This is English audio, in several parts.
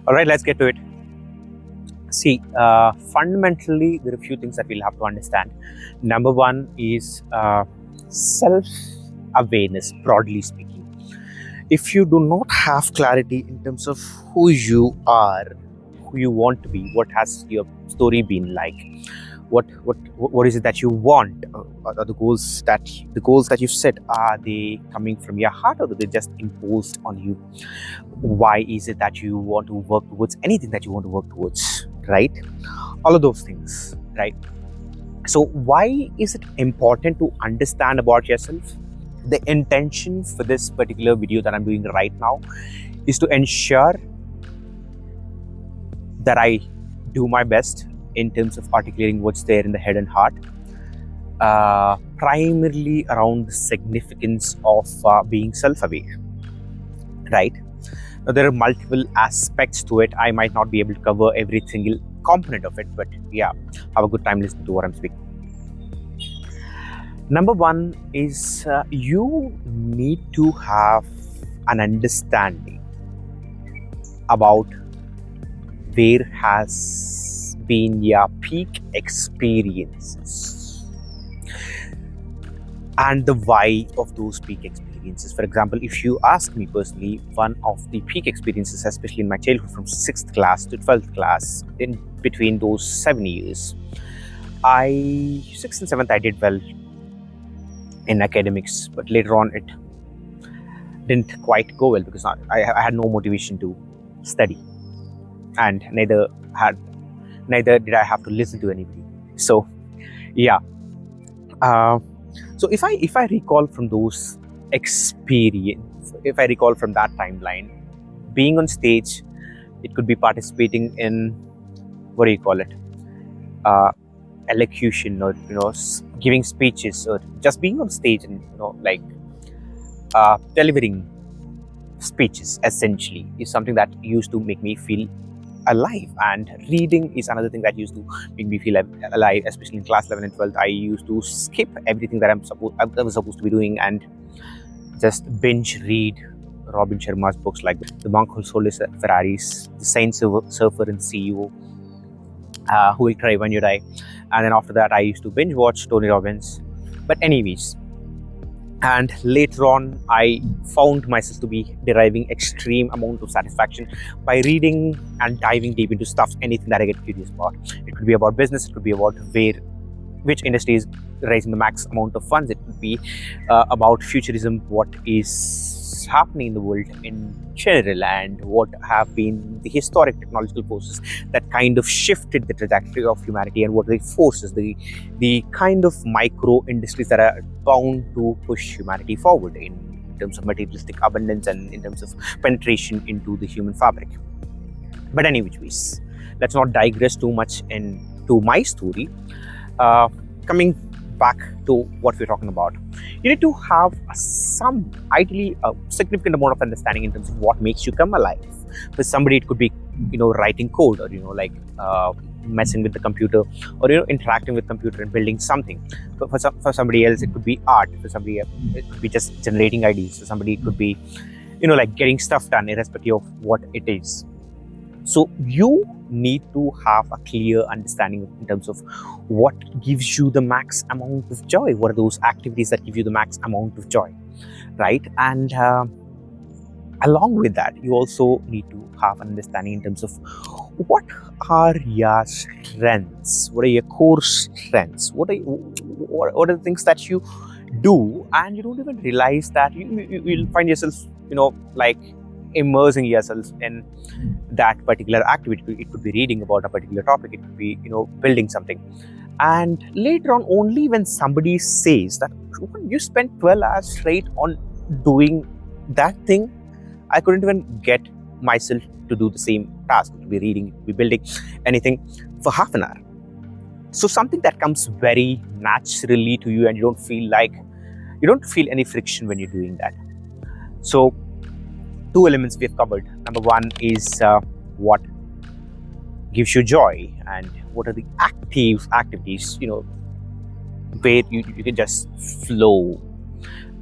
All right, let's get to it. See, fundamentally, there are a few things that we'll have to understand. Number one is self-awareness, broadly speaking. If you do not have clarity in terms of who you are, who you want to be, what has your story been like, what is it that you want, are the goals that you've set, are they coming from your heart or are they just imposed on you? Why is it that you want to work towards anything that you want to work towards, right? All of those things, right? So why is it important to understand about yourself? The intention for this particular video that I'm doing right now is to ensure that I do my best in terms of articulating what's there in the head and heart, primarily around the significance of being self-aware, right? Now, there are multiple aspects to it. I might not be able to cover every single component of it, but yeah, have a good time listening to what I'm speaking. Number one is you need to have an understanding about where has been your peak experiences and the why of those peak experiences. For example, if you ask me personally, one of the peak experiences, especially in my childhood from 6th class to 12th class, in between those 7 years, 6th and 7th I did well in academics, but later on it didn't quite go well because I had no motivation to study, and neither did I have to listen to anybody. So yeah, so if I recall from those experience, if I recall from that timeline, being on stage, it could be participating in, what do you call it, elocution, or giving speeches, or just being on stage and delivering speeches essentially is something that used to make me feel alive. And reading is another thing that used to make me feel alive, especially in class 11 and 12th. I used to skip everything that I was supposed to be doing and just binge read Robin Sharma's books like The Monk Who Sold His Ferraris, The Saint Surfer and CEO, Who Will Cry When You Die. And then after that I used to binge watch Tony Robbins. But anyways, and later on I found myself to be deriving extreme amount of satisfaction by reading and diving deep into stuff, anything that I get curious about. It could be about business, it could be about which industry is raising the max amount of funds, it could be about futurism, what is happening in the world in general, and what have been the historic technological forces that kind of shifted the trajectory of humanity, and what are the forces, the kind of micro industries that are bound to push humanity forward in terms of materialistic abundance and in terms of penetration into the human fabric. But anyways, let's not digress too much into my story. Coming back to what we're talking about, you need to have ideally a significant amount of understanding in terms of what makes you come alive. For somebody it could be writing code, or messing with the computer, or interacting with computer and building something. For somebody else it could be art. For somebody else it could be just generating ideas. For somebody it could be getting stuff done, irrespective of what it is. So you need to have a clear understanding in terms of what gives you the max amount of joy. What are those activities that give you the max amount of joy, right? And along with that, you also need to have an understanding in terms of what are your strengths, what are your core strengths, what are the things that you do and you don't even realize that you'll find yourself immersing yourself in that particular activity. It could be reading about a particular topic, it could be building something, and later on only when somebody says that you spent 12 hours straight on doing that thing, I couldn't even get myself to do the same task, to be reading, to be building anything for half an hour. So something that comes very naturally to you and you don't feel any friction when you're doing that. So 2 elements we have covered. Number one is what gives you joy, and what are the activities, where you can just flow,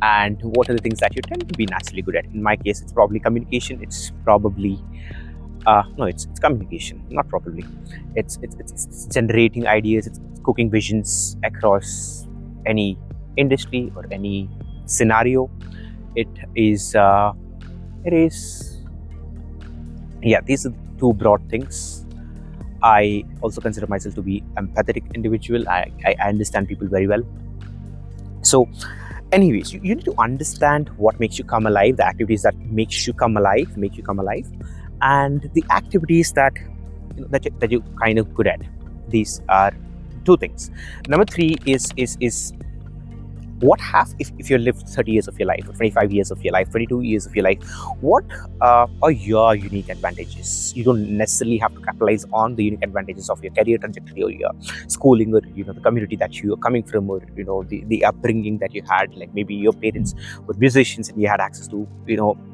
and what are the things that you tend to be naturally good at. In my case, it's probably communication, it's probably No, it's communication, not probably. It's generating ideas, it's cooking visions across any industry or any scenario. It is, it is, yeah, these are the two broad things. I also consider myself to be empathetic individual. I understand people very well. So anyways, you need to understand what makes you come alive, the activities that make you come alive, and the activities that that you're kind of good at. These are two things. Number three is what have, if you lived 30 years of your life, or 25 years of your life, 22 years of your life, what are your unique advantages? You don't necessarily have to capitalize on the unique advantages of your career trajectory, or your schooling, or the community that you are coming from, or the upbringing that you had. Like maybe your parents were musicians and you had access to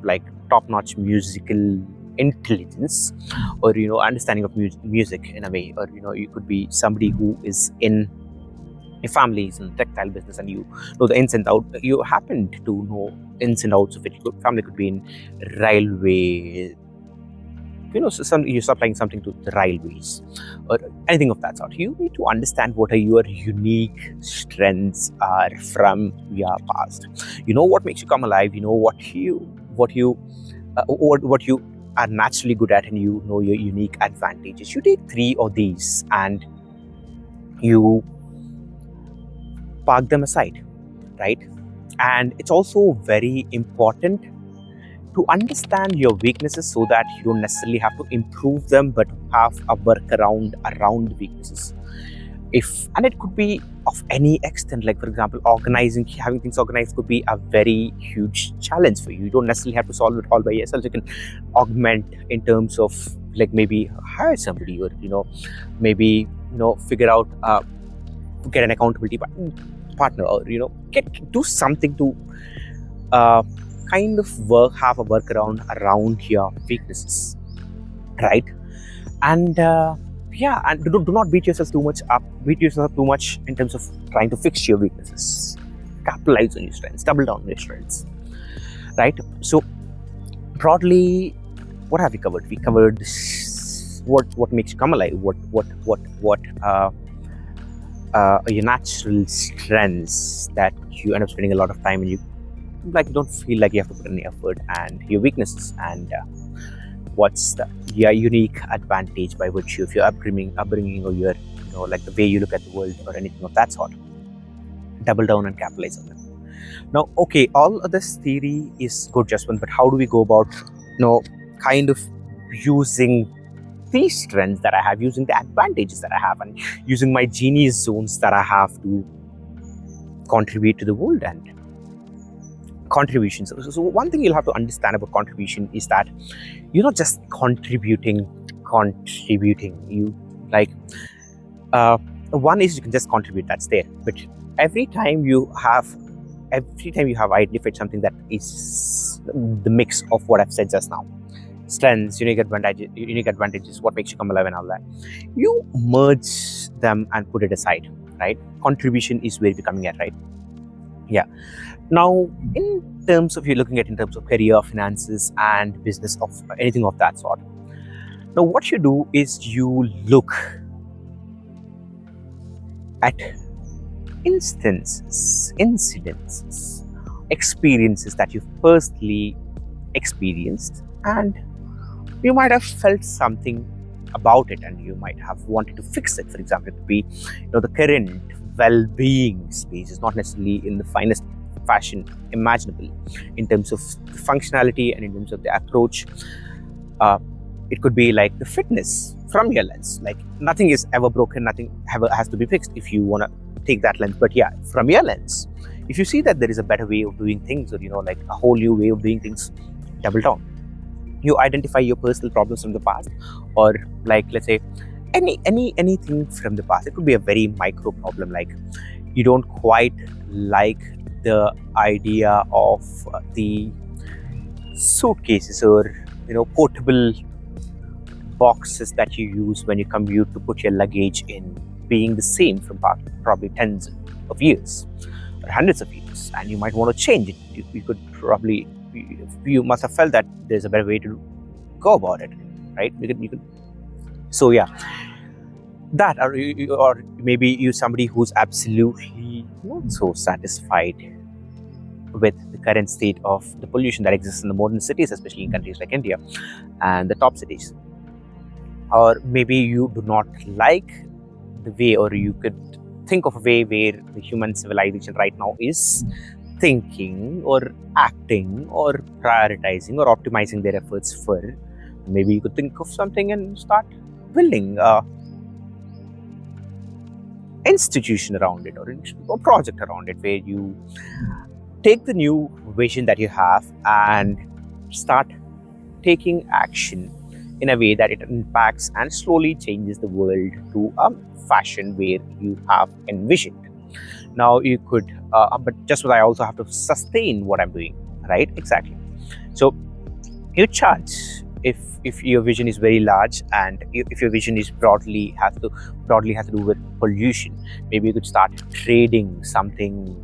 like top-notch musical intelligence, or understanding of music in a way, or you could be somebody who is in your family is in the textile business and you know the ins and outs. You happen to know ins and outs of it. Your family could be in railway, so you're supplying something to the railways or anything of that sort. You need to understand what are your unique strengths are from your past. You know what makes you come alive. You know what you are naturally good at, and you know your unique advantages. You take three of these and you park them aside, right? And it's also very important to understand your weaknesses, so that you don't necessarily have to improve them, but have a workaround around the weaknesses. And it could be of any extent. Like, for example, having things organized could be a very huge challenge for you. You don't necessarily have to solve it all by yourself. You can augment in terms of, like, maybe hire somebody, or maybe figure out get an accountability partner, or do something to kind of have a workaround around your weaknesses, right? And and do not beat yourself too much in terms of trying to fix your weaknesses. Capitalize on your strengths, double down on your strengths, right? So broadly, what have we covered? We covered what makes you come alive, what your natural strengths that you end up spending a lot of time, and you don't feel like you have to put any effort, and your weaknesses, and what's your unique advantage by virtue of your upbringing, or your like the way you look at the world, or anything of that sort. Double down and capitalize on them. Now, okay, all of this theory is good, Jaswant, but how do we go about kind of using these strengths that I have, using the advantages that I have, and using my genius zones that I have to contribute to the world? And contributions. So one thing you'll have to understand about contribution is that you're not just contributing. You one is you can just contribute, that's there. But every time you have identified something that is the mix of what I've said just now, strengths, unique advantages, what makes you come alive, and all that, you merge them and put it aside, right? Contribution is where we're coming at, right? Yeah. Now, in terms of career, finances, and business, of anything of that sort, now what you do is you look at incidences, experiences that you've personally experienced, and you might have felt something about it, and you might have wanted to fix it. For example, it could be the current well-being space is not necessarily in the finest fashion imaginable in terms of the functionality and in terms of the approach. It could be like the fitness from your lens. Like, nothing is ever broken, nothing ever has to be fixed if you want to take that lens. But yeah, from your lens, if you see that there is a better way of doing things, or like a whole new way of doing things, double down. You identify your personal problems from the past, or like, let's say, anything from the past. It could be a very micro problem, like you don't quite like the idea of the suitcases or portable boxes that you use when you commute to put your luggage in, being the same from probably tens of years or hundreds of years, and you might want to change it. You must have felt that there's a better way to go about it, right? You can so yeah, that, or maybe you somebody who's absolutely not so satisfied with the current state of the pollution that exists in the modern cities, especially in countries like India and the top cities. Or maybe you do not like the way, or you could think of a way where the human civilization right now is thinking or acting or prioritizing or optimizing their efforts for. Maybe you could think of something and start building a institution around it, or a project around it, where you take the new vision that you have and start taking action in a way that it impacts and slowly changes the world to a fashion where you have envisioned. Now you could, but just what I also have to sustain what I'm doing, right? Exactly. So you charge if your vision is very large, and if your vision is broadly has to do with pollution. Maybe you could start trading something,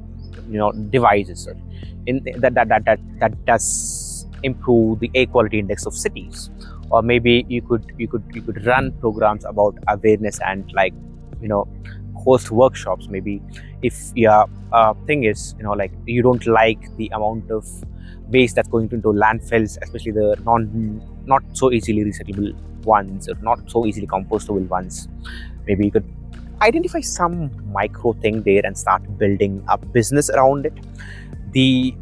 devices, or in that does improve the air quality index of cities. Or maybe you could run programs about awareness and, like, host workshops. Maybe if your thing is, like, you don't like the amount of waste that's going into landfills, especially the not so easily recyclable ones, or not so easily compostable ones. Maybe you could identify some micro thing there and start building a business around it.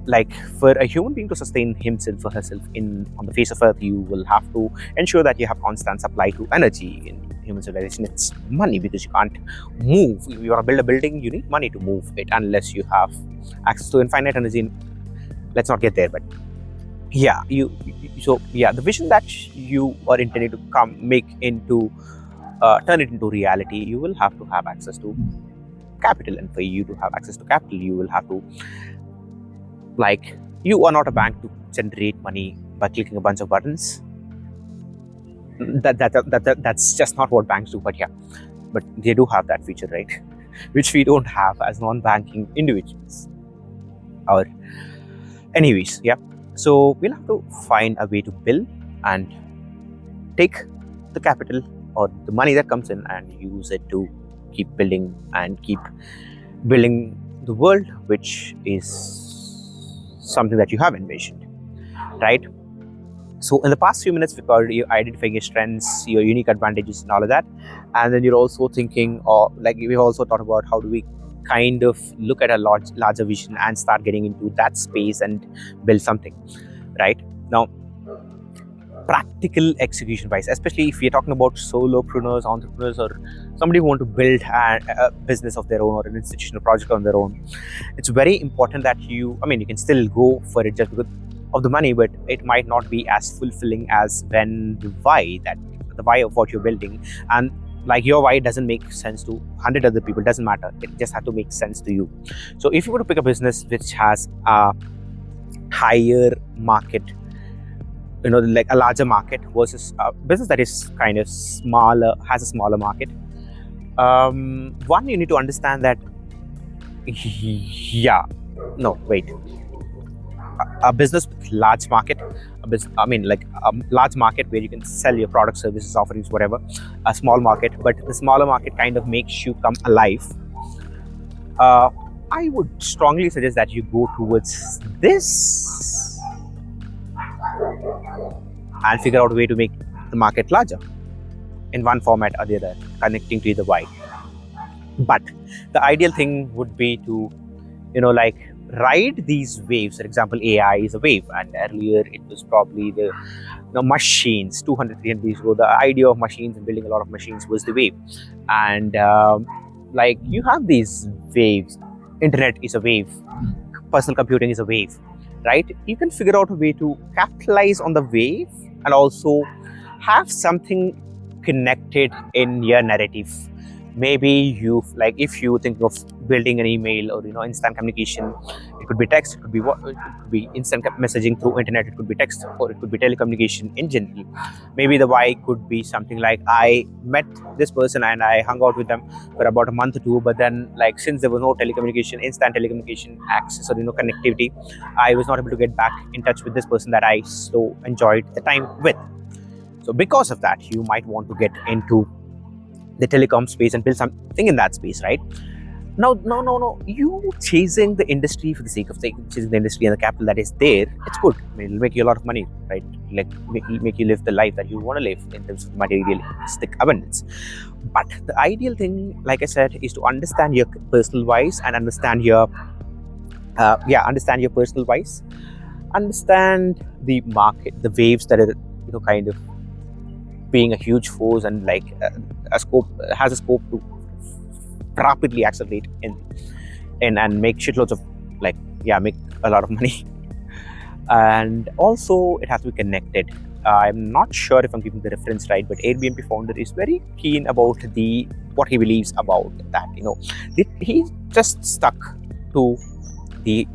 Like, for a human being to sustain himself or herself on the face of earth, you will have to ensure that you have constant supply to energy. In human civilization, it's money, because you can't move. If you want to build a building, you need money to move it, unless you have access to infinite energy. Let's not get there, but yeah, the vision that you are intending to turn it into reality, you will have to have access to capital. And for you to have access to capital, you will have to, like, you are not a bank to generate money by clicking a bunch of buttons. That's just not what banks do. But yeah, but they do have that feature, right? Which we don't have as non-banking individuals. Or anyways, yeah. So we'll have to find a way to build and take the capital or the money that comes in and use it to keep building the world, which is something that you have envisioned, right? So in the past few minutes, you're identifying your strengths, your unique advantages, and all of that. And then you're also thinking, or like we've also thought about, how do we kind of look at a larger vision and start getting into that space and build something, right? Now, practical execution wise, especially if you're talking about solopreneurs, entrepreneurs, or somebody who want to build a business of their own, or an institutional project on their own, it's very important that you can still go for it just because of the money, but it might not be as fulfilling as when the why of what you're building, and like your why doesn't make sense to 100 other people. Doesn't matter, it just has to make sense to you. So if you were to pick a business which has a higher market, like a larger market, versus a business that is kind of smaller, has a smaller market, one, you need to understand that a business with large market, a large market where you can sell your products, services, offerings, whatever. A small market, but the smaller market kind of makes you come alive. I would strongly suggest that you go towards this and figure out a way to make the market larger in one format or the other, connecting to the why. But the ideal thing would be to, ride these waves. For example, AI is a wave, and earlier it was probably the machines. 200, 300 years ago, the idea of machines and building a lot of machines was the wave. And you have these waves. Internet is a wave. Personal computing is a wave, right? You can figure out a way to capitalize on the wave and also have something connected in your narrative. Maybe if you think of building an email or instant communication, it could be text, it could be instant messaging through internet, it could be text, or it could be telecommunication in general. Maybe the why could be something like, I met this person and I hung out with them for about a month or two, but then since there was no instant telecommunication access or connectivity, I was not able to get back in touch with this person that I so enjoyed the time with. So because of that, you might want to get into the telecom space and build something in that space, right? No. You chasing the industry for the sake of chasing the industry and the capital that is there, it's good. I mean, it'll make you a lot of money, right? Like make you live the life that you want to live in terms of materialistic abundance. But the ideal thing, like I said, is to understand your personal whys and understand your personal whys, understand the market, the waves that are kind of being a huge force and like a scope has a scope to rapidly accelerate in and make shitloads of make a lot of money. And also it has to be connected. I'm not sure if I'm giving the reference right, but Airbnb founder is very keen about what he believes about that. He's just stuck to the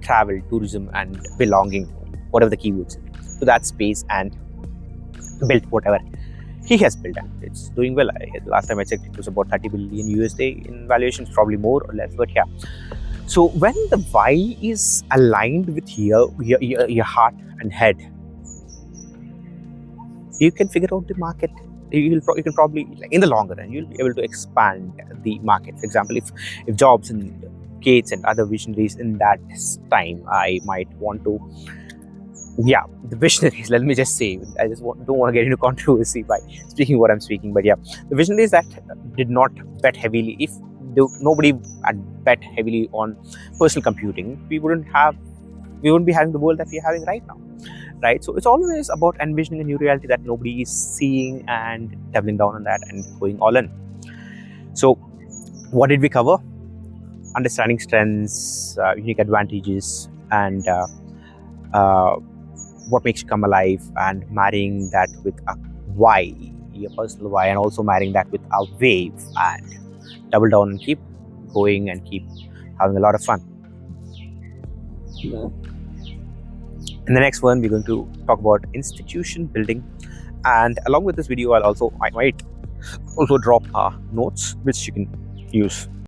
travel, tourism, and belonging, whatever the keywords, to that space and built whatever he has built, and it's doing well. Last time I checked, it was about 30 billion USD in valuations, probably more or less, but yeah. So when the why is aligned with your heart and head, you can figure out the market. You can probably, like, in the longer run, you'll be able to expand the market. For example, if Jobs and Gates and other visionaries in that time, I might want to, the visionaries, let me just say, I just don't want to get into controversy by speaking what I'm speaking, but yeah, the visionaries that did not bet heavily, if nobody had bet heavily on personal computing, we wouldn't be having the world that we're having right now, right? So it's always about envisioning a new reality that nobody is seeing and doubling down on that and going all in. So what did we cover? Understanding strengths, unique advantages, and what makes you come alive, and marrying that with a why, your personal why, and also marrying that with a wave, and double down and keep going and keep having a lot of fun. In the next one, we're going to talk about institution building, and along with this video, I might also drop notes which you can use.